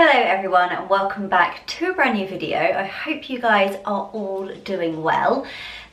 Hello everyone and welcome back to a brand new video. I hope you guys are all doing well.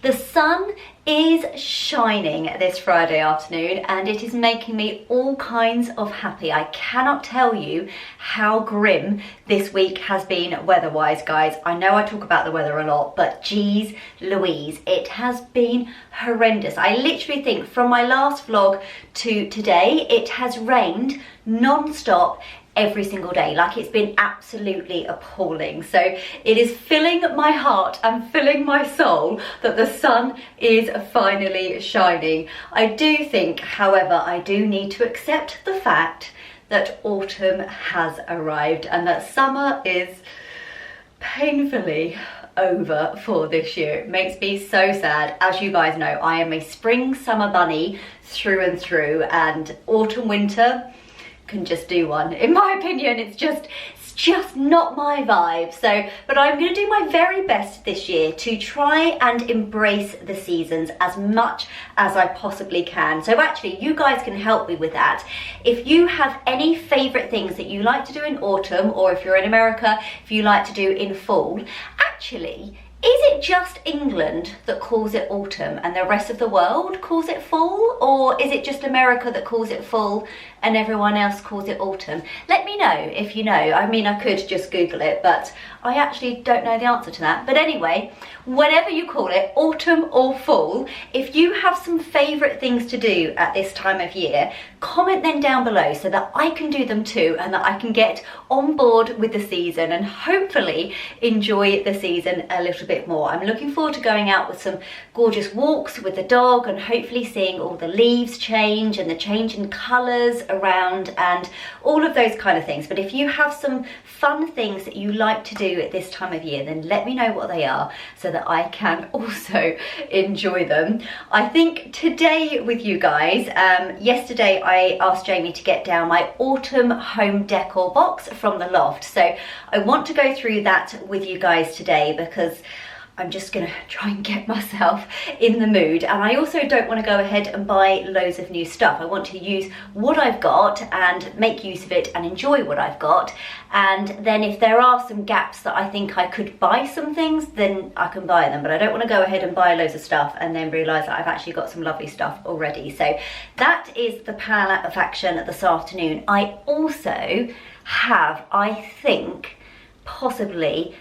The sun is shining this Friday afternoon and it is making me all kinds of happy. I cannot tell you how grim this week has been weather-wise, guys. I know I talk about the weather a lot, but geez Louise, it has been horrendous. I literally think from my last vlog to today, it has rained non-stop every single day. Like, it's been absolutely appalling. So it is filling my heart and filling my soul that the sun is finally shining. I do think, however, I do need to accept the fact that autumn has arrived and that summer is painfully over for this year. It makes me so sad. As you guys know, I am a spring summer bunny through and through, and autumn winter can just do one. In my opinion, it's just not my vibe. So, but I'm going to do my very best this year to try and embrace the seasons as much as I possibly can. So actually, you guys can help me with that. If you have any favorite things that you like to do in autumn, or if you're in America, if you like to do in fall, actually, is it just England that calls it autumn and the rest of the world calls it fall? Or is it just America that calls it fall and everyone else calls it autumn? Let me know if you know. I mean, I could just Google it, but I actually don't know the answer to that. But anyway, whatever you call it, autumn or fall, if you have some favourite things to do at this time of year, comment them down below so that I can do them too and that I can get on board with the season and hopefully enjoy the season a little bit more. I'm looking forward to going out with some gorgeous walks with the dog and hopefully seeing all the leaves change and the change in colours around and all of those kind of things. But if you have some fun things that you like to do at this time of year, then let me know what they are so that I can also enjoy them. I think today with you guys, yesterday I asked Jamie to get down my autumn home decor box from the loft. So I want to go through that with you guys today because I'm just gonna try and get myself in the mood, and I also don't want to go ahead and buy loads of new stuff. I want to use what I've got and make use of it and enjoy what I've got, and then if there are some gaps that I think I could buy some things, then I can buy them. But I don't want to go ahead and buy loads of stuff and then realise that I've actually got some lovely stuff already. So that is the plan of action this afternoon. I also have, I think, possibly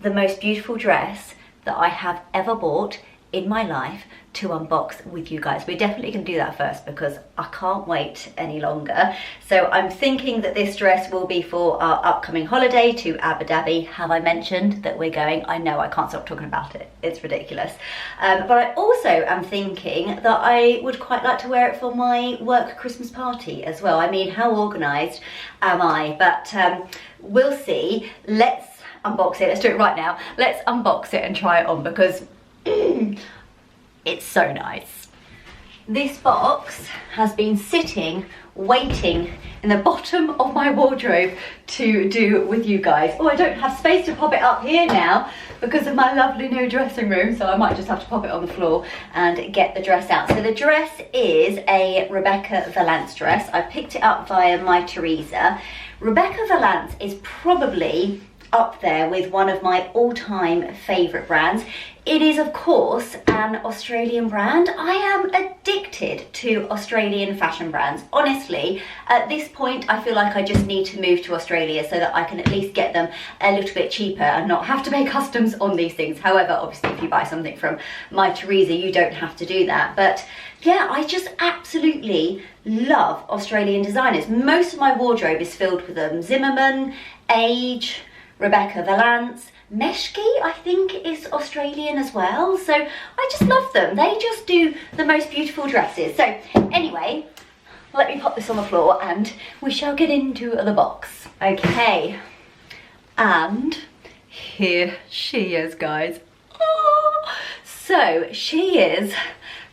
the most beautiful dress that I have ever bought in my life to unbox with you guys. We're definitely going to do that first because I can't wait any longer. So I'm thinking that this dress will be for our upcoming holiday to Abu Dhabi. Have I mentioned that we're going? I know, I can't stop talking about it. It's ridiculous. But I also am thinking that I would quite like to wear it for my work Christmas party as well. I mean, how organised am I? But we'll see. Let's unbox it. Let's do it right now. Let's unbox it and try it on because it's so nice. This box has been sitting, waiting in the bottom of my wardrobe to do with you guys. Oh, I don't have space to pop it up here now because of my lovely new dressing room, so I might just have to pop it on the floor and get the dress out. So the dress is a Rebecca Valance dress. I picked it up via My Teresa. Rebecca Valance is probably up there with one of my all-time favourite brands. It is, of course, an Australian brand. I am addicted to Australian fashion brands. Honestly, at this point, I feel like I just need to move to Australia so that I can at least get them a little bit cheaper and not have to pay customs on these things. However, obviously, if you buy something from My Teresa, you don't have to do that. But yeah, I just absolutely love Australian designers. Most of my wardrobe is filled with them. Zimmermann, Age, Rebecca Valance, Meshki, I think, is Australian as well. So I just love them. They just do the most beautiful dresses. So anyway, let me pop this on the floor and we shall get into the box. Okay, and here she is, guys. Oh, so she is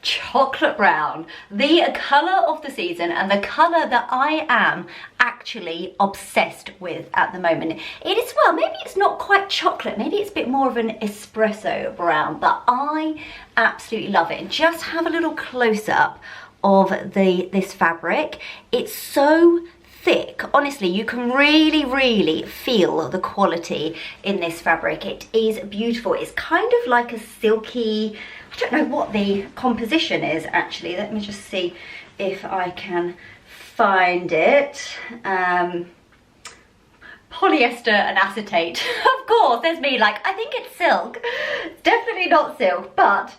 chocolate brown, the colour of the season and the colour that I am actually obsessed with at the moment. It is, well, maybe it's not quite chocolate, maybe it's a bit more of an espresso brown, but I absolutely love it. And just have a little close-up of this fabric. It's so thick. Honestly, you can really feel the quality in this fabric. It is beautiful. It's kind of like a silky, I don't know what the composition is actually. Let me just see if I can find it. Polyester and acetate. Of course, there's me like, I think it's silk. It's definitely not silk, but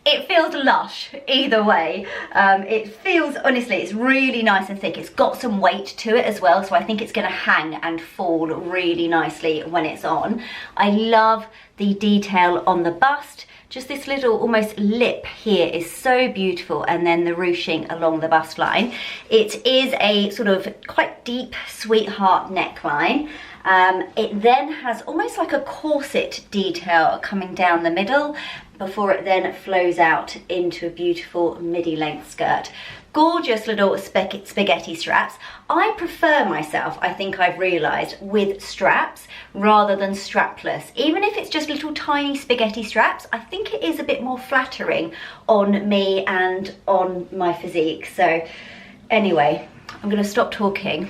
it feels lush either way. It feels, honestly, it's really nice and thick. It's got some weight to it as well, so I think it's gonna hang and fall really nicely when it's on. I love the detail on the bust. Just this little almost lip here is so beautiful, and then the ruching along the bust line. It is a sort of quite deep sweetheart neckline. It then has almost like a corset detail coming down the middle before it then flows out into a beautiful midi length skirt. Gorgeous little spaghetti straps. I prefer myself, I think I've realised, with straps rather than strapless. Even if it's just little tiny spaghetti straps, I think it is a bit more flattering on me and on my physique. So anyway, I'm going to stop talking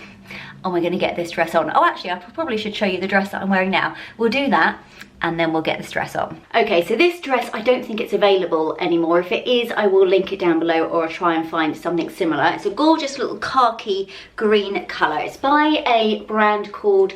and we're going to get this dress on. Oh, actually, I probably should show you the dress that I'm wearing now. We'll do that and then we'll get this dress on. Okay, so this dress, I don't think it's available anymore. If it is, I will link it down below, or I'll try and find something similar. It's a gorgeous little khaki green colour. It's by a brand called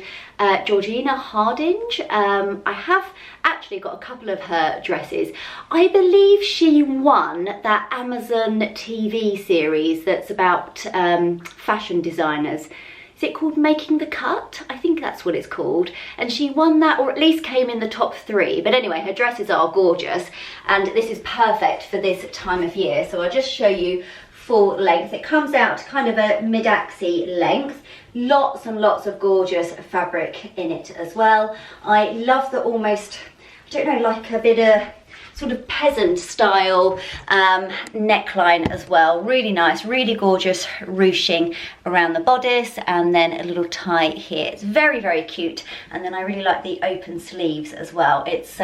Georgina Hardinge. I have actually got a couple of her dresses. I believe she won that Amazon TV series that's about fashion designers. Is it called Making the Cut? I think that's what it's called. And she won that, or at least came in the top 3. But anyway, her dresses are gorgeous, and this is perfect for this time of year. So I'll just show you full length. It comes out kind of a mid-axi length. Lots and lots of gorgeous fabric in it as well. I love the almost, I don't know, like a bit of sort of peasant style neckline as well. Really nice, really gorgeous ruching around the bodice, and then a little tie here. It's very cute. And then I really like the open sleeves as well. It's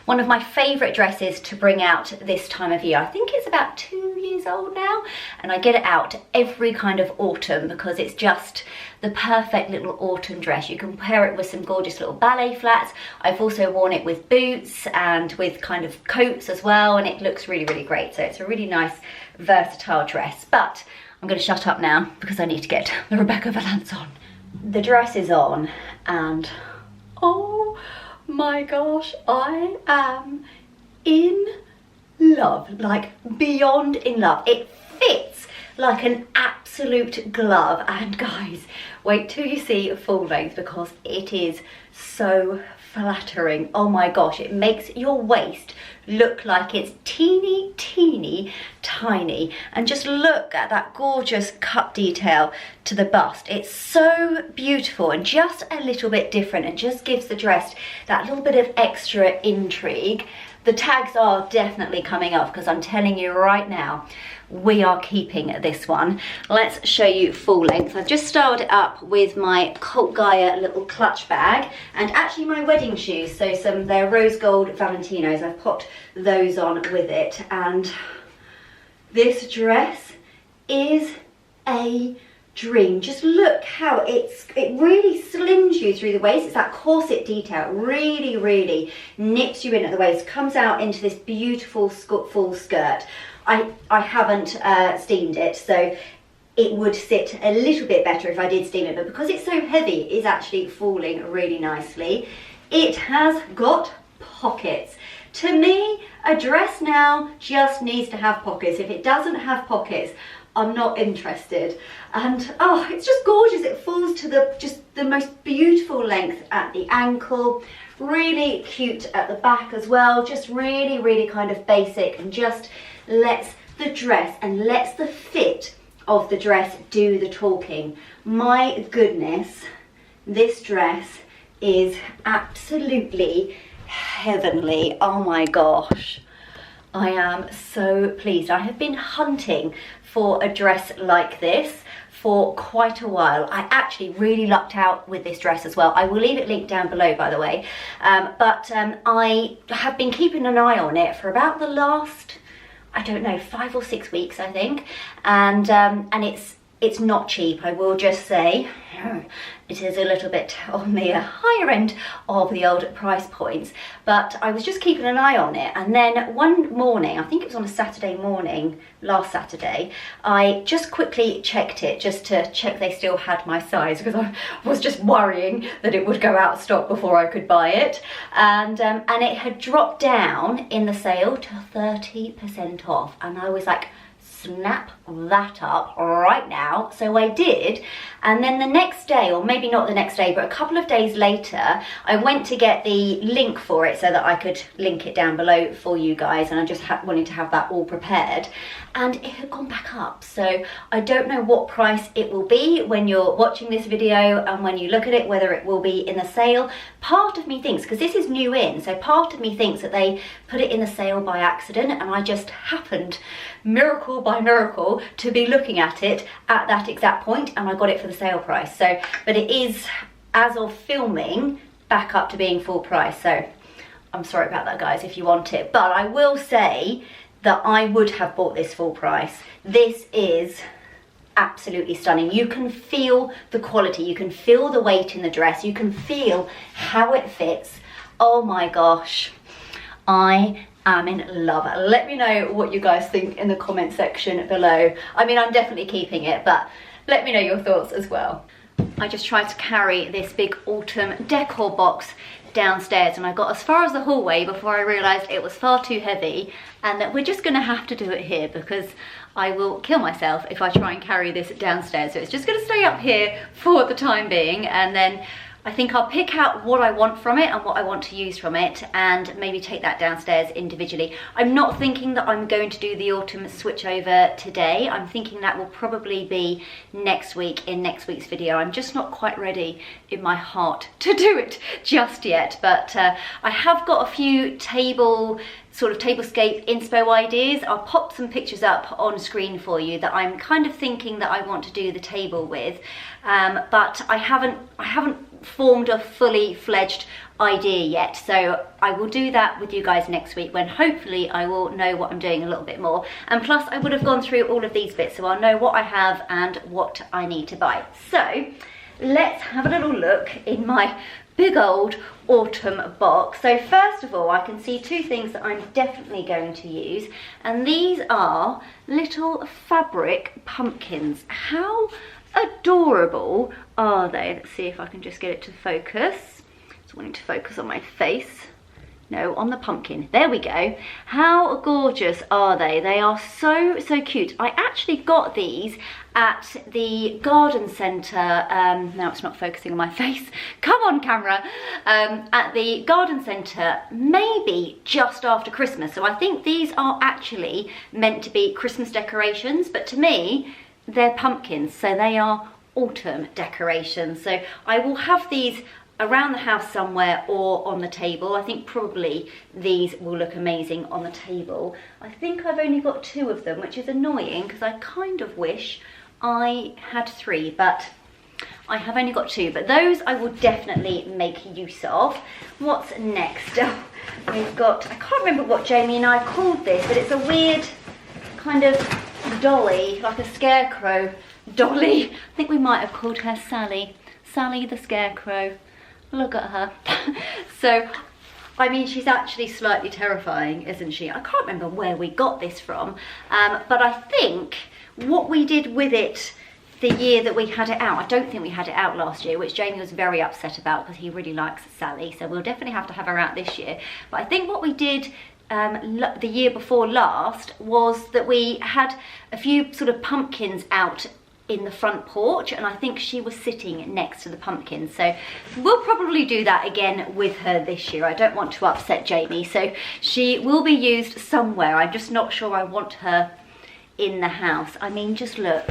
one of my favorite dresses to bring out this time of year. I think it's about 2 years old now, and I get it out every kind of autumn because it's just the perfect little autumn dress. You can pair it with some gorgeous little ballet flats. I've also worn it with boots and with kind of coats as well, and it looks really great. So it's a really nice versatile dress. But I'm going to shut up now because I need to get the Rebecca Valance on. The dress is on, and oh my gosh, I am in love, like beyond in love. It fits like an absolute glove, and guys, wait till you see full length because it is so flattering. Oh my gosh, it makes your waist look like it's teeny tiny, and just look at that gorgeous cut detail to the bust. It's so beautiful and just a little bit different, and just gives the dress that little bit of extra intrigue. The tags are definitely coming off because I'm telling you right now, we are keeping this one. Let's show you full length. I've just styled it up with my Cult Gaia little clutch bag, and actually my wedding shoes. So they're rose gold Valentinos. I've popped those on with it, and this dress is a dream. Just look how it really slims you through the waist. It's that corset detail, really nips you in at the waist, comes out into this beautiful full skirt. I haven't steamed it, so it would sit a little bit better if I did steam it, but because it's so heavy, it is actually falling really nicely. It has got pockets. To me, a dress now just needs to have pockets. If it doesn't have pockets, I'm not interested. And oh, it's just gorgeous. It falls to just the most beautiful length at the ankle. Really cute at the back as well. Just really kind of basic, and just lets the dress and lets the fit of the dress do the talking. My goodness, this dress is absolutely heavenly. Oh my gosh, I am so pleased. I have been hunting for a dress like this for quite a while. I actually really lucked out with this dress as well. I will leave it linked down below, by the way. I have been keeping an eye on it for about the last, I don't know, 5 or 6 weeks, I think. And it's It's not cheap, I will just say. It is a little bit on the higher end of the old price points, but I was just keeping an eye on it, and then one morning, I think it was on a Saturday morning, last Saturday, I just quickly checked it just to check they still had my size, because I was just worrying that it would go out of stock before I could buy it, and it had dropped down in the sale to 30% off, and I was like, snap that up right now. So I did, and then the next day, or maybe not the next day, but a couple of days later, I went to get the link for it so that I could link it down below for you guys, and I just wanted to have that all prepared, and it had gone back up. So I don't know what price it will be when you're watching this video and when you look at it, whether it will be in the sale. Part of me thinks, because this is new in, so part of me thinks that they put it in the sale by accident, and I just happened, miracle by miracle, to be looking at it at that exact point, and I got it for the sale price. So, but it is, as of filming, back up to being full price. So I'm sorry about that, guys, if you want it, but I will say that I would have bought this full price. This is absolutely stunning. You can feel the quality, you can feel the weight in the dress, you can feel how it fits. Oh my gosh, I am in love. Let me know what you guys think in the comment section below. I mean, I'm definitely keeping it, but let me know your thoughts as well. I just tried to carry this big autumn decor box downstairs, and I got as far as the hallway before I realised it was far too heavy, and that we're just going to have to do it here, because I will kill myself if I try and carry this downstairs. So it's just going to stay up here for the time being, and then I think I'll pick out what I want from it and what I want to use from it, and maybe take that downstairs individually. I'm not thinking that I'm going to do the autumn switch over today. I'm thinking that will probably be next week, in next week's video. I'm just not quite ready in my heart to do it just yet, but I have got a few tablescape inspo ideas. I'll pop some pictures up on screen for you that I'm kind of thinking that I want to do the table with, but I haven't formed a fully fledged idea yet, so I will do that with you guys next week, when hopefully I will know what I'm doing a little bit more, and plus I would have gone through all of these bits, so I'll know what I have and what I need to buy. So let's have a little look in my big old autumn box. So first of all, I can see two things that I'm definitely going to use, and these are little fabric pumpkins. How adorable are they? Let's see if I can just get it to focus. Just wanting to focus on my face. No, on the pumpkin. There we go. How gorgeous are they? They are so cute. I actually got these at the garden centre. Now it's not focusing on my face. Come on, camera. At the garden centre, maybe just after Christmas. So I think these are actually meant to be Christmas decorations, but to me, they're pumpkins, so they are autumn decorations. So I will have these around the house somewhere or on the table. I think probably these will look amazing on the table. I think I've only got 2 of them, which is annoying because I kind of wish I had 3, but I have only got 2, but those I will definitely make use of. What's next? Oh, we've got, I can't remember what Jamie and I called this, but it's a weird kind of dolly, like a scarecrow dolly. I think we might have called her Sally. Sally the Scarecrow. Look at her. So, I mean, she's actually slightly terrifying, isn't she? I can't remember where we got this from, but I think what we did with it the year that we had it out, I don't think we had it out last year, which Jamie was very upset about because he really likes Sally, so we'll definitely have to have her out this year. But I think what we did the year before last was that we had a few sort of pumpkins out in the front porch, and I think she was sitting next to the pumpkins, so we'll probably do that again with her this year. I don't want to upset Jamie, so she will be used somewhere. I'm just not sure I want her in the house. I mean, just look,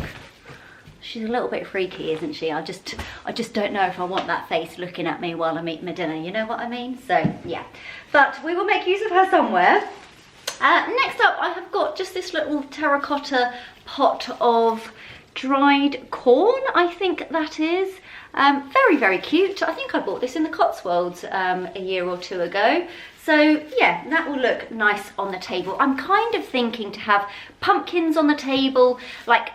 she's a little bit freaky, isn't she? I just don't know if I want that face looking at me while I'm eating my dinner, you know what I mean? So yeah, but we will make use of her somewhere. Next up, I have got just this little terracotta pot of dried corn, I think that is. Very, very cute. I think I bought this in the Cotswolds a year or 2 ago. So yeah, that will look nice on the table. I'm kind of thinking to have pumpkins on the table, like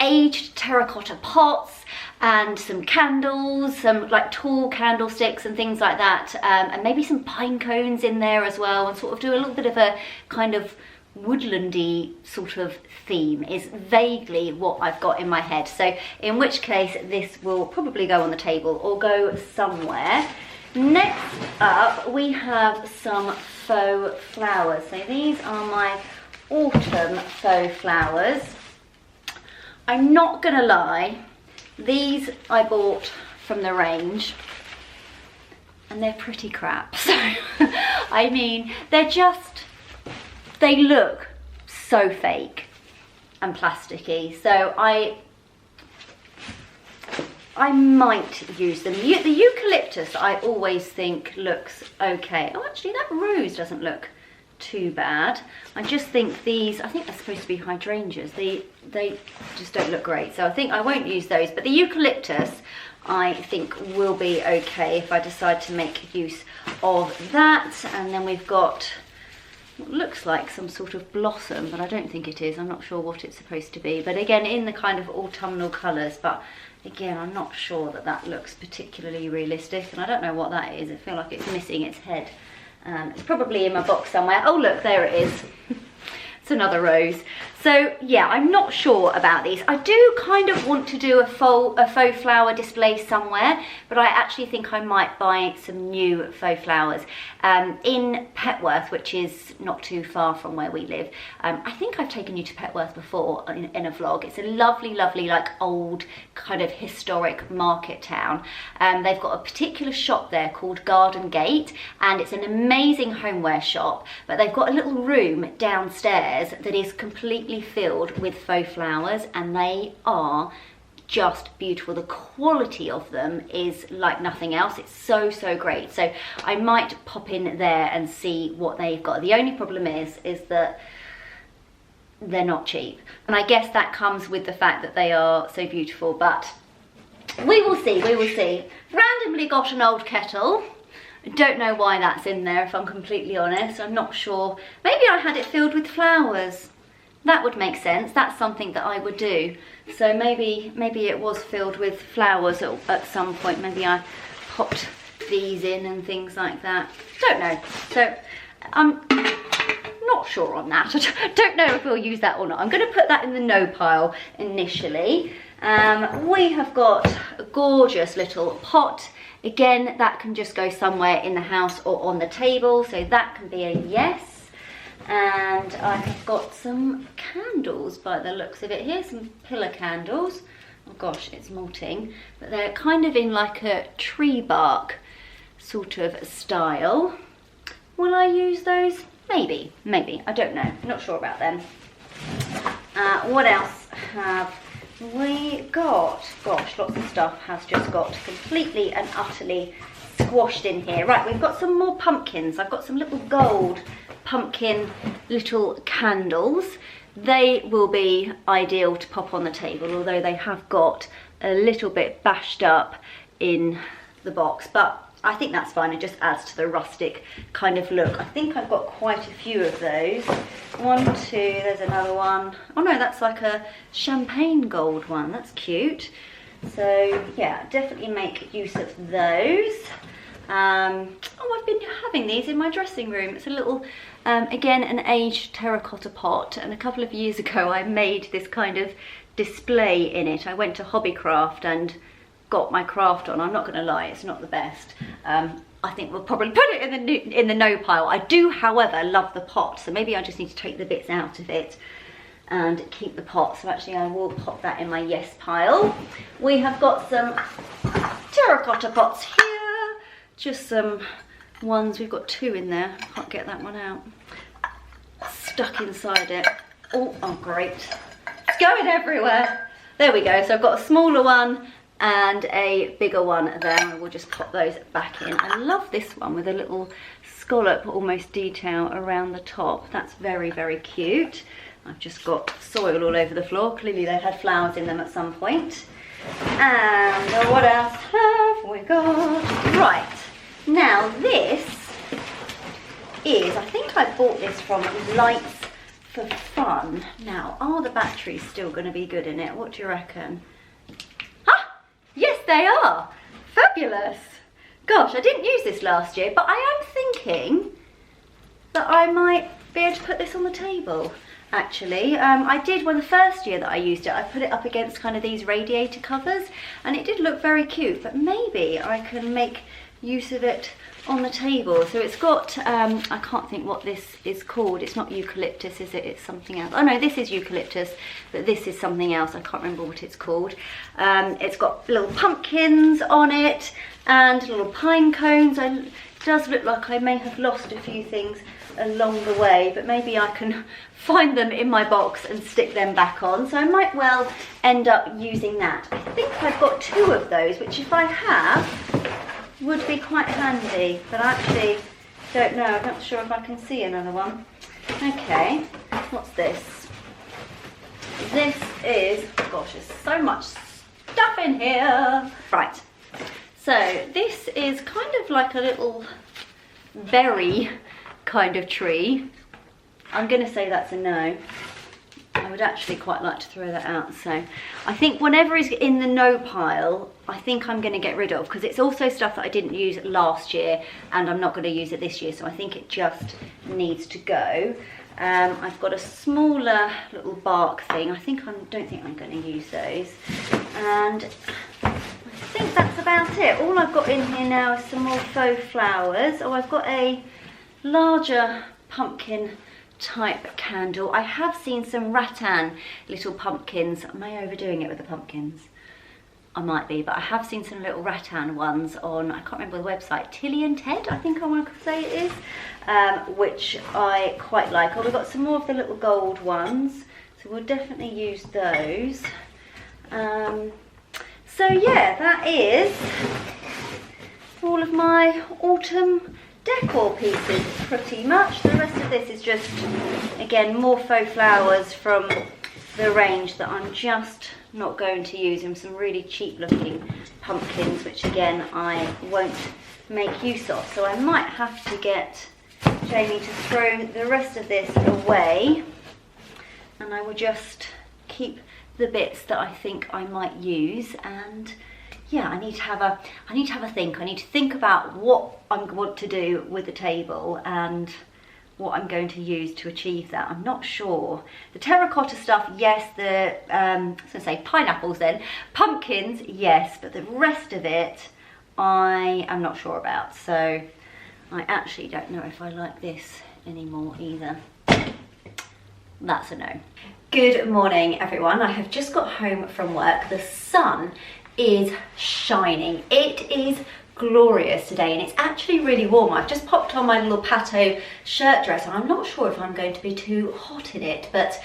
aged terracotta pots and some candles, some like tall candlesticks and things like that, and maybe some pine cones in there as well, and sort of do a little bit of a kind of woodlandy sort of theme is vaguely what I've got in my head. So in which case this will probably go on the table or go somewhere. Next up we have some faux flowers. So these are my autumn faux flowers. I'm not gonna lie, these I bought from the range and they're pretty crap. So I mean, they look so fake and plasticky. So I might use them. The eucalyptus I always think looks okay. Oh, actually that rose doesn't look too bad. I just think these, I think they're supposed to be hydrangeas. They just don't look great. So I think I won't use those. But the eucalyptus I think will be okay if I decide to make use of that. And then we've got what looks like some sort of blossom, but I don't think it is. I'm not sure what it's supposed to be. But again, in the kind of autumnal colours. But again, I'm not sure that that looks particularly realistic. And I don't know what that is. I feel like it's missing its head. It's probably in my box somewhere. Oh look, there it is. It's another rose. So yeah, I'm not sure about these. I do kind of want to do a faux flower display somewhere, but I actually think I might buy some new faux flowers in Petworth, which is not too far from where we live. I think I've taken you to Petworth before in a vlog. It's a lovely, lovely, like old kind of historic market town. They've got a particular shop there called Garden Gate, and it's an amazing homeware shop, but they've got a little room downstairs that is completely filled with faux flowers, and they are just beautiful. The quality of them is like nothing else. It's so, so great. So I might pop in there and see what they've got. The only problem is that they're not cheap, and I guess that comes with the fact that they are so beautiful, but we will see, we will see. Randomly got an old kettle. I don't know why that's in there, if I'm completely honest. I'm not sure. Maybe I had it filled with flowers. That would make sense. That's something that I would do. So maybe it was filled with flowers at some point. Maybe I popped these in and things like that. Don't know. So I'm not sure on that. I don't know if we'll use that or not. I'm going to put that in the no pile initially. We have got a gorgeous little pot. Again, that can just go somewhere in the house or on the table, so that can be a yes. And I've got some candles by the looks of it here, some pillar candles. Oh gosh, it's molting, but they're kind of in like a tree bark sort of style. Will I use those? Maybe, I don't know, not sure about them. What else have we got? Gosh, lots of stuff has just got completely and utterly squashed in here. Right, we've got some more pumpkins. I've got some little gold pumpkin little candles. They will be ideal to pop on the table, although they have got a little bit bashed up in the box, but I think that's fine. It just adds to the rustic kind of look. I think I've got quite a few of those. 1, 2, there's another one. Oh no, that's like a champagne gold one. That's cute. So yeah, definitely make use of those. Oh, I've been having these in my dressing room. It's a little, again, an aged terracotta pot. And a couple of years ago, I made this kind of display in it. I went to Hobbycraft and got my craft on. I'm not going to lie, it's not the best. I think we'll probably put it in the no pile. I do, however, love the pot, so maybe I just need to take the bits out of it and keep the pot. So actually I will pop that in my yes pile. We have got some terracotta pots here, just some ones. We've got 2 in there. I can't get that one out. Stuck inside it. Oh great. It's going everywhere. There we go. So I've got a smaller one and a bigger one there, and we'll just pop those back in. I love this one with a little scallop almost detail around the top. That's very, very cute. I've just got soil all over the floor. Clearly they had flowers in them at some point. And what else have we got? Right, now this is, I think I bought this from Lights for fun. Now, are the batteries still going to be good in it? What do you reckon? Ah, yes they are. Fabulous. Gosh, I didn't use this last year, but I am thinking that I might be able to put this on the table. Actually, I did the first year that I used it, I put it up against kind of these radiator covers and it did look very cute, but maybe I can make use of it on the table. So it's got, I can't think what this is called. It's not eucalyptus, is it? It's something else. Oh no, this is eucalyptus, but this is something else. I can't remember what it's called. It's got little pumpkins on it and little pine cones. It does look like I may have lost a few things along the way, but maybe I can find them in my box and stick them back on. So I might well end up using that. I think I've got 2 of those, which if I have, would be quite handy, but I actually don't know. I'm not sure if I can see another one. Okay, what's this? This is, gosh, there's so much stuff in here. Right, so this is kind of like a little berry kind of tree. I'm going to say that's a no. I would actually quite like to throw that out. So I think whatever is in the no pile, I think I'm going to get rid of, because it's also stuff that I didn't use last year and I'm not going to use it this year, so I think it just needs to go. I've got a smaller little bark thing. I don't think I'm going to use those. And I think that's about it. All I've got in here now is some more faux flowers. Oh, I've got a larger pumpkin type candle. I have seen some rattan little pumpkins. Am I overdoing it with the pumpkins? I might be, but I have seen some little rattan ones on, I can't remember the website, Tilly and Ted, I think I want to say it is, which I quite like. Oh, we've got some more of the little gold ones, so we'll definitely use those. So yeah, that is all of my autumn decor pieces pretty much. The rest of this is just, again, more faux flowers from the range that I'm just not going to use, and some really cheap looking pumpkins, which again I won't make use of. So I might have to get Jamie to throw the rest of this away, and I will just keep the bits that I think I might use. And yeah, I need to have a think. I need to think about what I want to do with the table and what I'm going to use to achieve that. I'm not sure. The terracotta stuff, yes. The I was going to say pineapples then. Pumpkins, yes, but the rest of it I am not sure about. So I actually don't know if I like this anymore either. That's a no. Good morning, everyone. I have just got home from work. The sun is shining. It is glorious today, and it's actually really warm. I've just popped on my little Pato shirt dress, and I'm not sure if I'm going to be too hot in it, but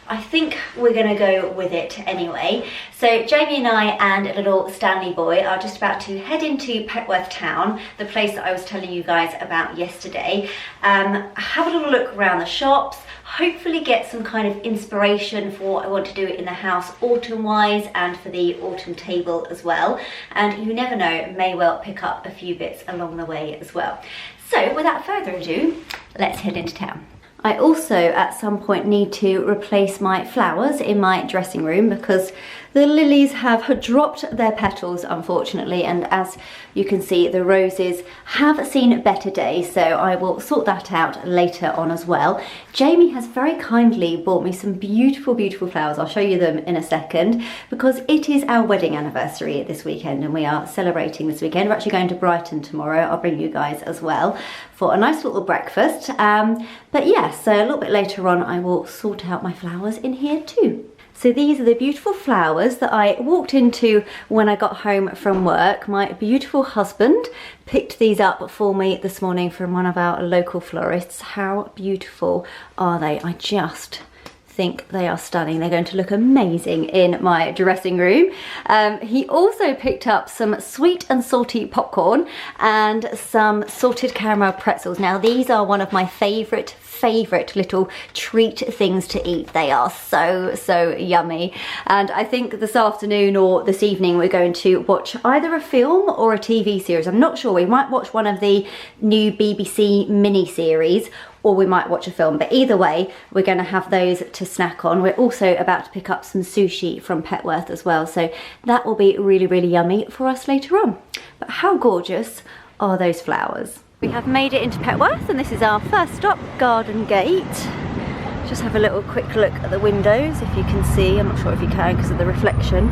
I think we're going to go with it anyway. So Jamie and I and a little Stanley boy are just about to head into Petworth town, the place that I was telling you guys about yesterday. Have a little look around the shops, hopefully get some kind of inspiration for what I want to do in the house autumn wise and for the autumn table as well. And you never know, may well pick up a few bits along the way as well. So without further ado, let's head into town. I also at some point need to replace my flowers in my dressing room because the lilies have dropped their petals, unfortunately, and as you can see, the roses have seen better days, so I will sort that out later on as well. Jamie has very kindly bought me some beautiful, beautiful flowers. I'll show you them in a second, because it is our wedding anniversary this weekend and we are celebrating this weekend. We're actually going to Brighton tomorrow. I'll bring you guys as well for a nice little breakfast. But yeah, so a little bit later on I will sort out my flowers in here too. So these are the beautiful flowers that I walked into when I got home from work. My beautiful husband picked these up for me this morning from one of our local florists. How beautiful are they? I just think they are stunning. They're going to look amazing in my dressing room. He also picked up some sweet and salty popcorn and some salted caramel pretzels. Now these are one of my favourite little treat things to eat. They are so yummy, and I think this afternoon or this evening we're going to watch either a film or a TV series. I'm not sure. We might watch one of the new BBC mini series, or we might watch a film. But either way, we're going to have those to snack on. We're also about to pick up some sushi from Petworth as well, so that will be really, really yummy for us later on. But how gorgeous are those flowers? We have made it into Petworth, and this is our first stop, Garden Gate. Just have a little quick look at the windows, if you can see. I'm not sure if you can because of the reflection,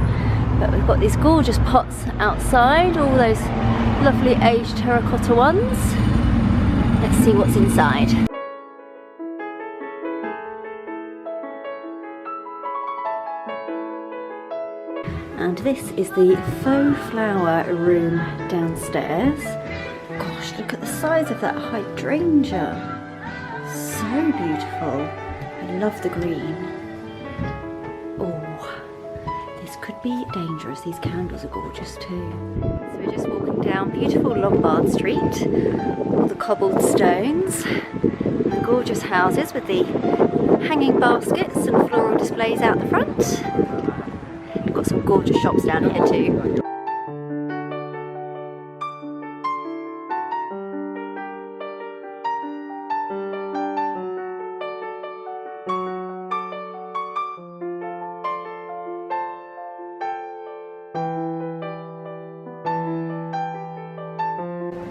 but we've got these gorgeous pots outside, all those lovely aged terracotta ones. Let's see what's inside. And this is the faux flower room downstairs. Gosh, look at the size of that hydrangea. So beautiful. I love the green. Oh, this could be dangerous. These candles are gorgeous too. So we're just walking down beautiful Lombard Street. All the cobbled stones. The gorgeous houses with the hanging baskets and floral displays out the front. We've got some gorgeous shops down here too.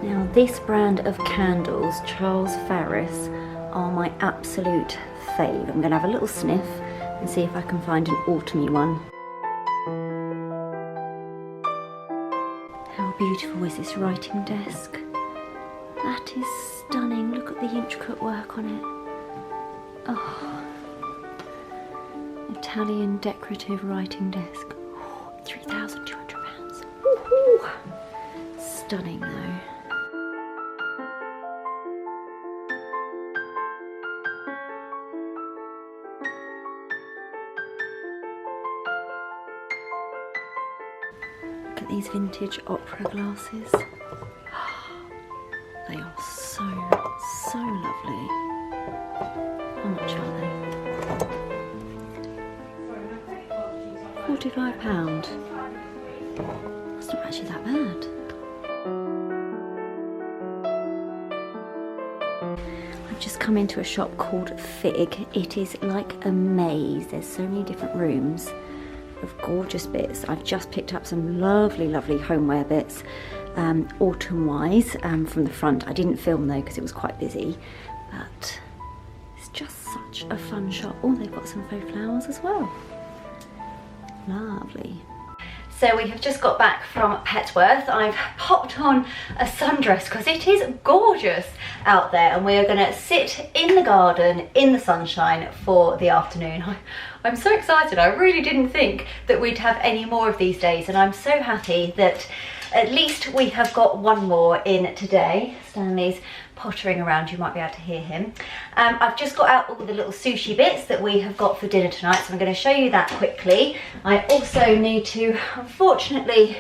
Now this brand of candles, Charles Ferris, are my absolute fave. I'm going to have a little sniff and see if I can find an autumny one. How beautiful is this writing desk? That is stunning. Look at the intricate work on it. Oh, Italian decorative writing desk. Oh, £3,200. Woohoo! Stunning though. Look at these vintage opera glasses. They are so lovely. How much are they? £45. That's not actually that bad. I've just come into a shop called Fig. It is like a maze. There's so many different rooms of gorgeous bits. I've just picked up some lovely homeware bits, autumn wise, from the front. I didn't film though because it was quite busy, but it's just such a fun shop. Oh, they've got some faux flowers as well. Lovely. So we have just got back from Petworth. I've popped on a sundress because it is gorgeous out there, and we are going to sit in the garden in the sunshine for the afternoon. I'm so excited. I really didn't think that we'd have any more of these days, and I'm so happy that at least we have got one more in today. Stanley's pottering around, you might be able to hear him. I've just got out all the little sushi bits that we have got for dinner tonight, so I'm going to show you that quickly. I also need to, unfortunately,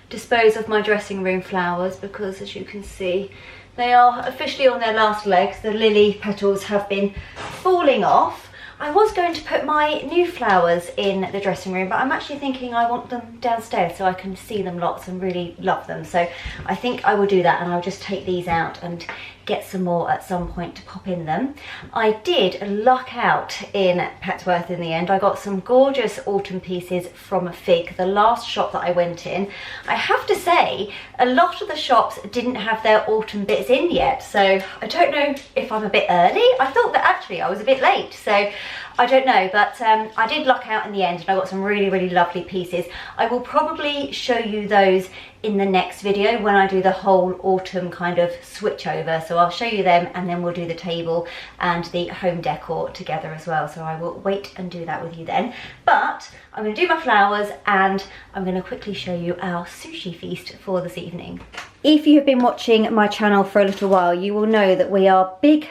dispose of my dressing room flowers because, as you can see, they are officially on their last legs. The lily petals have been falling off. I was going to put my new flowers in the dressing room, but I'm actually thinking I want them downstairs so I can see them lots and really love them. So I think I will do that, and I'll just take these out and get some more at some point to pop in them. I did luck out in Petworth in the end. I got some gorgeous autumn pieces from Fig, the last shop that I went in. I have to say, a lot of the shops didn't have their autumn bits in yet, so I don't know if I'm a bit early. I thought that actually I was a bit late, so I don't know, but I did luck out in the end, and I got some really lovely pieces. I will probably show you those in the next video when I do the whole autumn kind of switch over. So I'll show you them, and then we'll do the table and the home decor together as well. So I will wait and do that with you then. But I'm going to do my flowers, and I'm going to quickly show you our sushi feast for this evening. If you have been watching my channel for a little while, you will know that we are big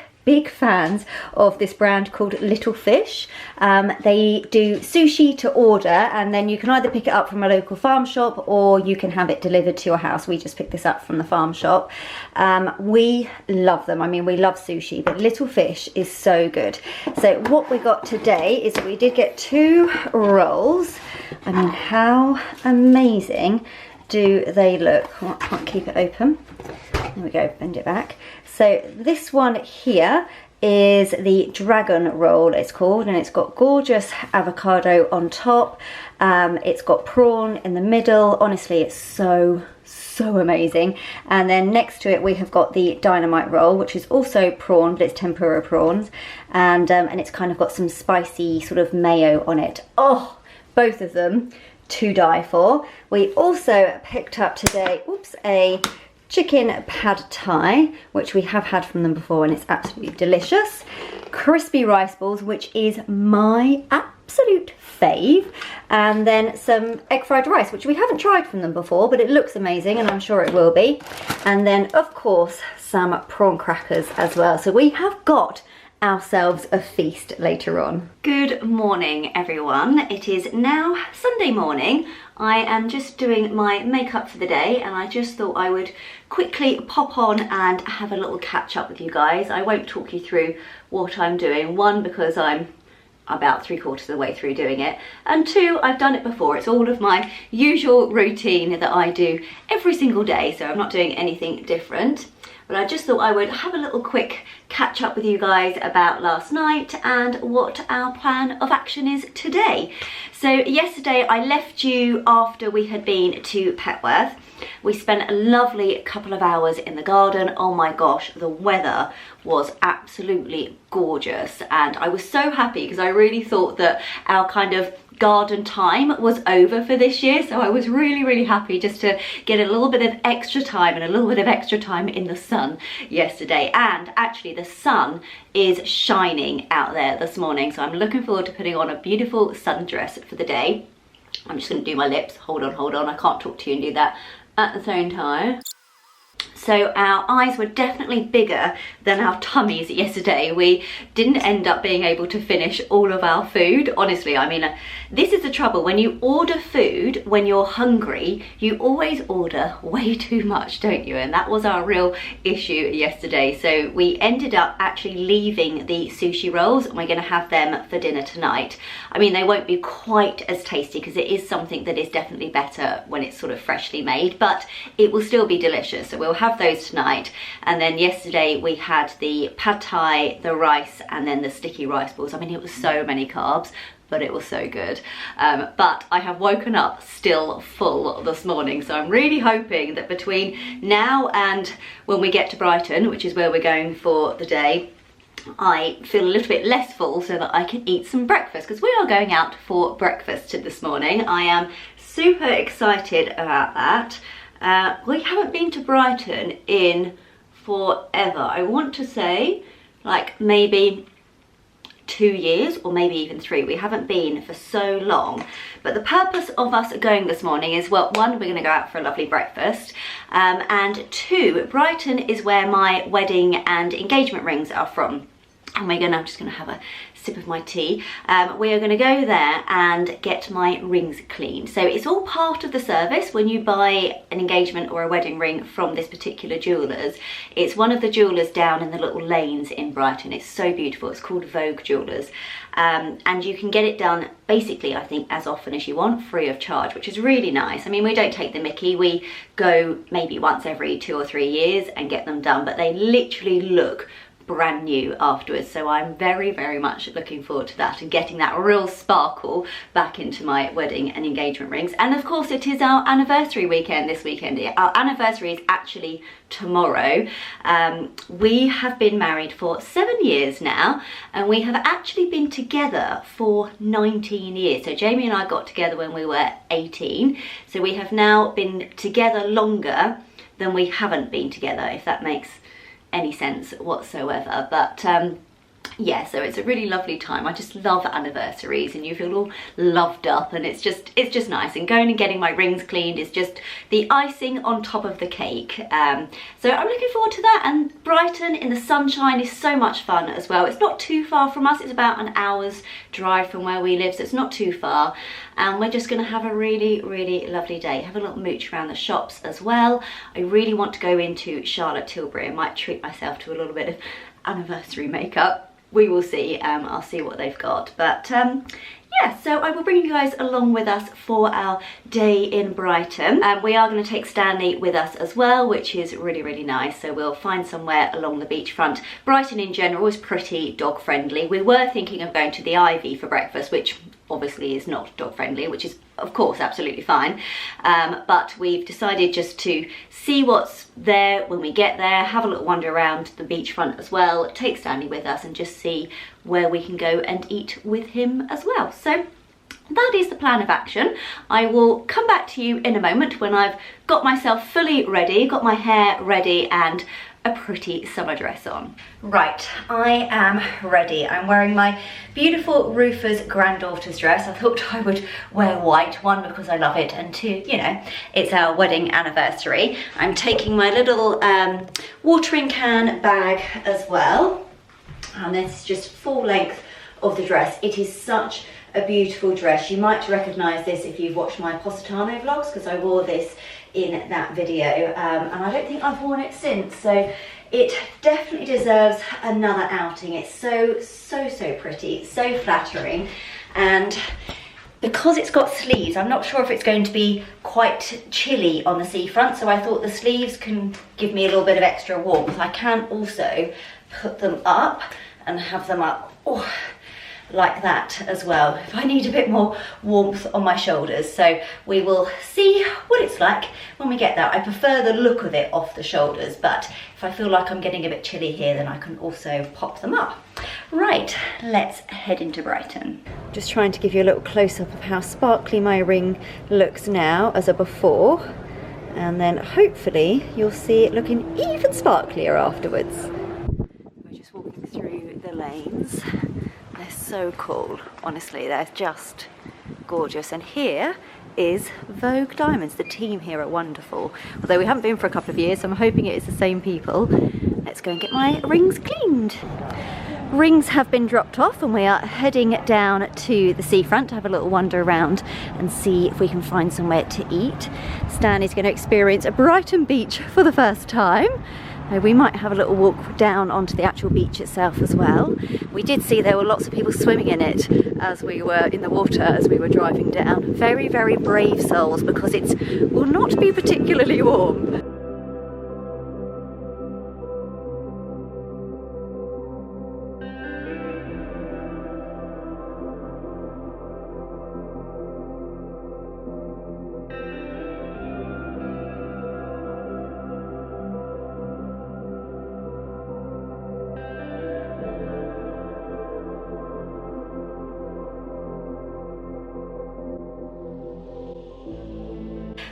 fans of this brand called Little Fish. They do sushi to order, and then you can either pick it up from a local farm shop or you can have it delivered to your house. We just picked this up from the farm shop. We love them. I mean, we love sushi, but Little Fish is so good. So what we got today is we did get 2 rolls. I mean, how amazing do they look? I can't keep it open. There we go, bend it back. So this one here is the dragon roll, it's called, and it's got gorgeous avocado on top. It's got prawn in the middle. Honestly, it's so amazing. And then next to it we have got the dynamite roll, which is also prawn, but it's tempura prawns, and it's kind of got some spicy sort of mayo on it. Oh, both of them to die for. We also picked up today, a chicken pad thai, which we have had from them before, and it's absolutely delicious. Crispy rice balls, which is my absolute fave, and then some egg fried rice, which we haven't tried from them before, but it looks amazing and I'm sure it will be. And then of course some prawn crackers as well. So we have got ourselves a feast later on. Good morning everyone. It is now Sunday morning. I am just doing my makeup for the day, and I just thought I would quickly pop on and have a little catch up with you guys. I won't talk you through what I'm doing. One, because I'm about 3/4 of the way through doing it, and two, I've done it before. It's all of my usual routine that I do every single day, so I'm not doing anything different. But I just thought I would have a little quick catch up with you guys about last night and what our plan of action is today. So yesterday I left you after we had been to Petworth. We spent a lovely couple of hours in the garden. Oh my gosh, the weather was absolutely gorgeous, and I was so happy because I really thought that our kind of garden time was over for this year, so I was really happy just to get a little bit of extra time and a little bit of extra time in the sun yesterday. And actually the sun is shining out there this morning, so I'm looking forward to putting on a beautiful sundress for the day. I'm just going to do my lips. Hold on, I can't talk to you and do that at the same time. So our eyes were definitely bigger than our tummies yesterday. We didn't end up being able to finish all of our food. Honestly, I mean, this is the trouble. When you order food, when you're hungry, you always order way too much, don't you? And that was our real issue yesterday. So we ended up actually leaving the sushi rolls, and we're going to have them for dinner tonight. I mean, they won't be quite as tasty because it is something that is definitely better when it's sort of freshly made, but it will still be delicious. So we'll have those tonight. And then yesterday we had the pad thai, the rice, and then the sticky rice balls. I mean, it was so many carbs, but it was so good. But I have woken up still full this morning, so I'm really hoping that between now and when we get to Brighton, which is where we're going for the day, I feel a little bit less full so that I can eat some breakfast, because we are going out for breakfast this morning. I am super excited about that. We haven't been to Brighton in forever. I want to say like maybe 2 years or maybe even 3. We haven't been for so long. But the purpose of us going this morning is, well, one, we're going to go out for a lovely breakfast, and two, Brighton is where my wedding and engagement rings are from. And I'm just going to have a sip of my tea. We are going to go there and get my rings cleaned. So it's all part of the service when you buy an engagement or a wedding ring from this particular jeweller's. It's one of the jewellers down in the little lanes in Brighton. It's so beautiful. It's called Vogue Jewellers. And you can get it done basically, I think, as often as you want, free of charge, which is really nice. I mean, we don't take the mickey. We go maybe once every 2 or 3 years and get them done, but they literally look brand new afterwards. So I'm very much looking forward to that and getting that real sparkle back into my wedding and engagement rings. And of course it is our anniversary weekend this weekend. Our anniversary is actually tomorrow. We have been married for 7 years now, and we have actually been together for 19 years. So Jamie and I got together when we were 18, so we have now been together longer than we haven't been together, if that makes any sense whatsoever. But yeah, so it's a really lovely time. I just love anniversaries, and you feel all loved up, and it's just nice. And going and getting my rings cleaned is just the icing on top of the cake. So I'm looking forward to that. And Brighton in the sunshine is so much fun as well. It's not too far from us. It's about an hour's drive from where we live, so it's not too far. And we're just going to have a really lovely day. Have a little mooch around the shops as well. I really want to go into Charlotte Tilbury. I might treat myself to a little bit of anniversary makeup. We will see. I'll see what they've got. But yeah, yeah, so I will bring you guys along with us for our day in Brighton. We are going to take Stanley with us as well, which is really, really nice. So we'll find somewhere along the beachfront. Brighton in general is pretty dog friendly. We were thinking of going to the Ivy for breakfast, which obviously is not dog friendly, which is of course absolutely fine. But we've decided just to see what's there when we get there, have a little wander around the beachfront as well, take Stanley with us and just see where we can go and eat with him as well. So that is the plan of action. I will come back to you in a moment when I've got myself fully ready, got my hair ready and a pretty summer dress on. Right, I am ready. I'm wearing my beautiful Rufa's granddaughter's dress. I thought I would wear white, one because I love it, and two, you know, it's our wedding anniversary. I'm taking my little watering can bag as well, and this is just full length of the dress. It is such a beautiful dress. You might recognise this if you've watched my Positano vlogs, because I wore this in that video, and I don't think I've worn it since, so it definitely deserves another outing. It's so pretty, so flattering, and because it's got sleeves, I'm not sure if it's going to be quite chilly on the seafront, so I thought the sleeves can give me a little bit of extra warmth. I can also put them up and have them up like that as well if I need a bit more warmth on my shoulders. So we will see what it's like when we get there. I prefer the look of it off the shoulders, but if I feel like I'm getting a bit chilly here, then I can also pop them up. Right, let's head into Brighton. Just trying to give you a little close-up of how sparkly my ring looks now as a before, and then hopefully you'll see it looking even sparklier afterwards. We're just walking through the lanes. They're so cool, honestly, they're just gorgeous. And here is Vogue Diamonds. The team here are wonderful. Although we haven't been for a couple of years, so I'm hoping it is the same people. Let's go and get my rings cleaned. Rings have been dropped off and we are heading down to the seafront to have a little wander around and see if we can find somewhere to eat. Stan is going to experience a Brighton beach for the first time. We might have a little walk down onto the actual beach itself as well. We did see there were lots of people swimming in it as we were in the water as we were driving down. Very, very brave souls, because it will not be particularly warm.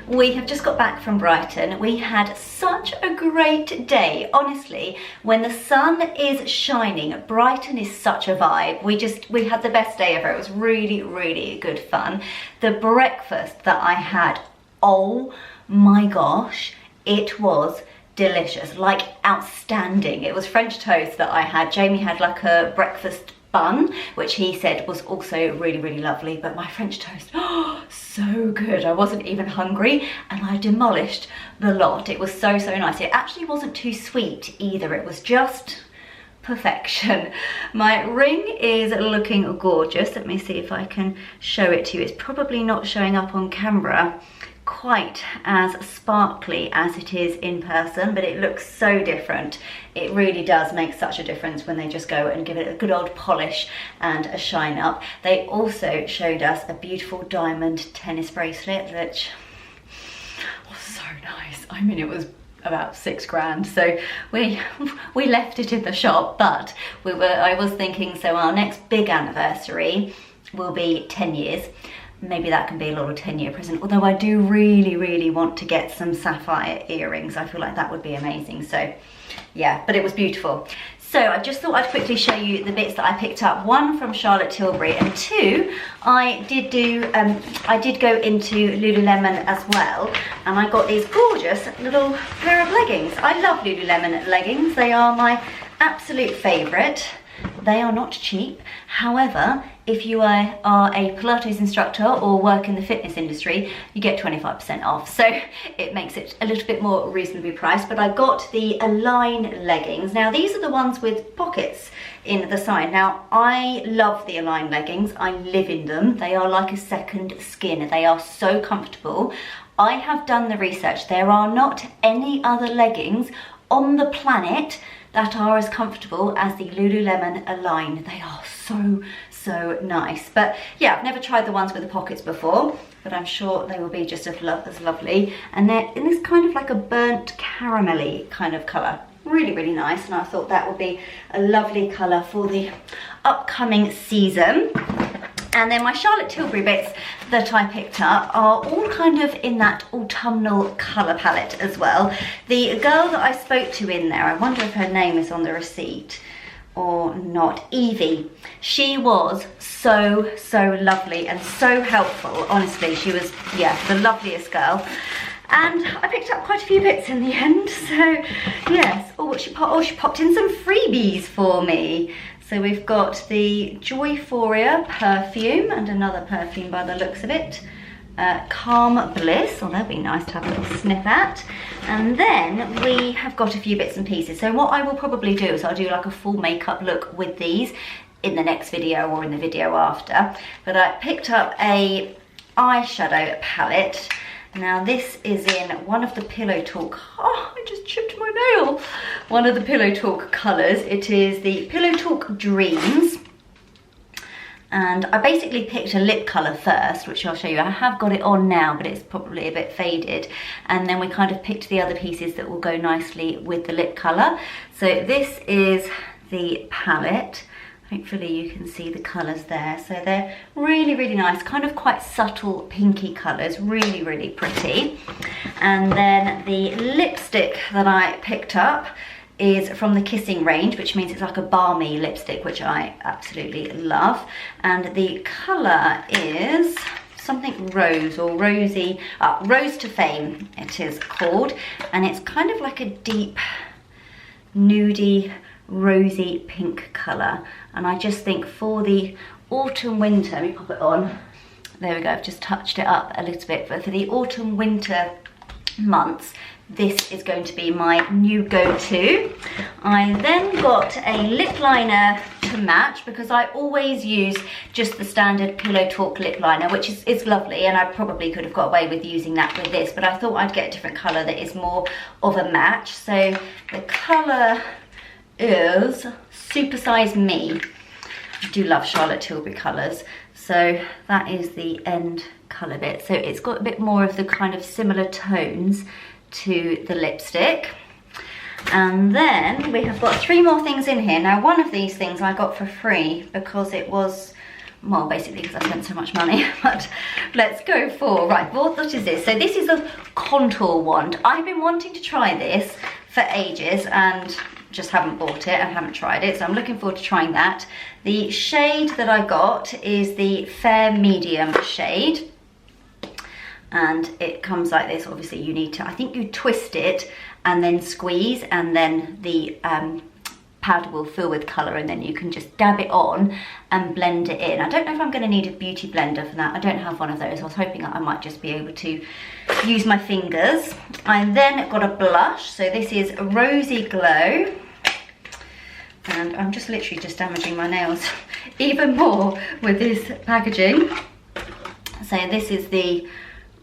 We have just got back from Brighton. We had such a great day. Honestly, when the sun is shining, Brighton is such a vibe. We had the best day ever. It was really, really good fun. The breakfast that I had, oh my gosh, it was delicious, like outstanding. It was French toast that I had. Jamie had like a breakfast bun, which he said was also really, really lovely, but my French toast, oh, so good. I wasn't even hungry and I demolished the lot. It was so nice. It actually wasn't too sweet either. It was just perfection. My ring is looking gorgeous. Let me see if I can show it to you. It's probably not showing up on camera quite as sparkly as it is in person, but it looks so different. It really does make such a difference when they just go and give it a good old polish and a shine up. They also showed us a beautiful diamond tennis bracelet, which was so nice. I mean, it was about £6 so we left it in the shop, but I was thinking, so our next big anniversary will be 10 years. Maybe that can be a little 10-year present, although I do really want to get some sapphire earrings. I feel like that would be amazing. So yeah, but it was beautiful. So I just thought I'd quickly show you the bits that I picked up. One from Charlotte Tilbury, and two, I did go into Lululemon as well, and I got these gorgeous little pair of leggings. I love Lululemon leggings. They are my absolute favourite. they are not cheap. However, if you are a Pilates instructor or work in the fitness industry, you get 25% off. So it makes it a little bit more reasonably priced. But I got the Align leggings. Now these are the ones with pockets in the side. Now I love the Align leggings. I live in them. They are like a second skin. They are so comfortable. I have done the research. There are not any other leggings on the planet that are as comfortable as the Lululemon Align. They are so nice. But yeah, I've never tried the ones with the pockets before, but I'm sure they will be just as lovely. And they're in this kind of like a burnt caramelly kind of colour. Really nice, and I thought that would be a lovely colour for the upcoming season. And then my Charlotte Tilbury bits that I picked up are all kind of in that autumnal colour palette as well. The girl that I spoke to in there, I wonder if her name is on the receipt or not, Evie. She was so lovely and so helpful. Honestly, she was, yeah, the loveliest girl. And I picked up quite a few bits in the end, so yes. Oh, she popped in some freebies for me. So we've got the Joyphoria perfume and another perfume by the looks of it. Calm Bliss, oh that'd be nice to have a little sniff at. And then we have got a few bits and pieces. So what I will probably do is I'll do like a full makeup look with these in the next video or in the video after. But I picked up a eyeshadow palette. Now this is in one of the Pillow Talk, oh I just chipped my nail, one of the Pillow Talk colours. It is the Pillow Talk Dreams, and I basically picked a lip colour first, which I'll show you. I have got it on now, but it's probably a bit faded, and then we kind of picked the other pieces that will go nicely with the lip colour. So this is the palette. Hopefully you can see the colours there. So they're really nice, kind of quite subtle pinky colours, really pretty. And then the lipstick that I picked up is from the Kissing range, which means it's like a balmy lipstick, which I absolutely love. And the colour is something rose or rosy, Rose to Fame it is called. And it's kind of like a deep nudie rosy pink colour, and I just think for the autumn winter, let me pop it on, there we go, I've just touched it up a little bit, but for the autumn winter months this is going to be my new go-to. I then got a lip liner to match because I always use just the standard Pillow Talk lip liner, which is lovely, and I probably could have got away with using that with this, but I thought I'd get a different colour that is more of a match. So the colour is Super Size Me. I do love Charlotte Tilbury colours. So that is the end colour bit. So it's got a bit more of the kind of similar tones to the lipstick. And then we have got 3 more things in here. Now one of these things I got for free because it was, well, basically because I spent so much money, but let's go for, right, what is this? So this is a contour wand. I've been wanting to try this for ages and just haven't bought it and haven't tried it, so I'm looking forward to trying that. The shade that I got is the Fair Medium shade, and it comes like this. Obviously you need to, I think you twist it and then squeeze, and then the powder will fill with colour, and then you can just dab it on and blend it in. I don't know if I'm going to need a beauty blender for that. I don't have one of those. I was hoping that I might just be able to use my fingers. I then got a blush. So this is Rosy Glow, and I'm just literally just damaging my nails even more with this packaging. So this is the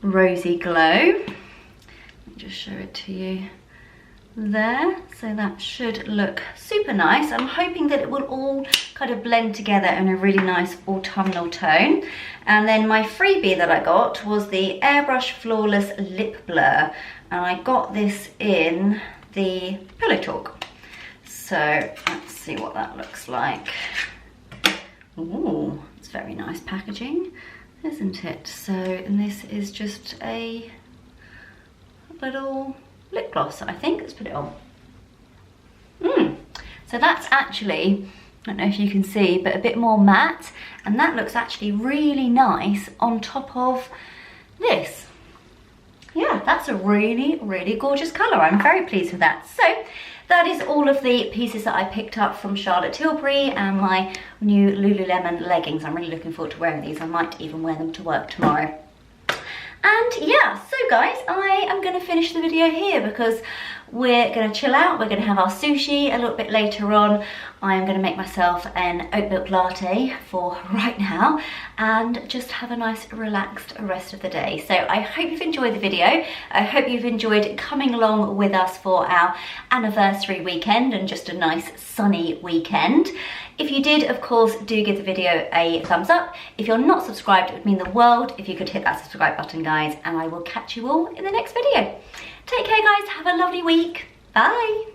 Rosy Glow. Let me just show it to you there. So that should look super nice. I'm hoping that it will all kind of blend together in a really nice autumnal tone. And then my freebie that I got was the Airbrush Flawless Lip Blur, and I got this in the Pillow Talk. So let's see what that looks like. Ooh, it's very nice packaging, isn't it? So, and this is just a little lip gloss, I think. Let's put it on. So that's actually, I don't know if you can see, but a bit more matte, and that looks actually really nice on top of this. Yeah, that's a really gorgeous colour. I'm very pleased with that. So that is all of the pieces that I picked up from Charlotte Tilbury and my new Lululemon leggings. I'm really looking forward to wearing these. I might even wear them to work tomorrow. And yeah, so guys, I am going to finish the video here because we're going to chill out. We're going to have our sushi a little bit later on. I am going to make myself an oat milk latte for right now and just have a nice relaxed rest of the day. So I hope you've enjoyed the video. I hope you've enjoyed coming along with us for our anniversary weekend and just a nice sunny weekend. If you did, of course, do give the video a thumbs up. If you're not subscribed, it would mean the world if you could hit that subscribe button, guys, and I will catch you all in the next video. Take care, guys. Have a lovely week. Bye.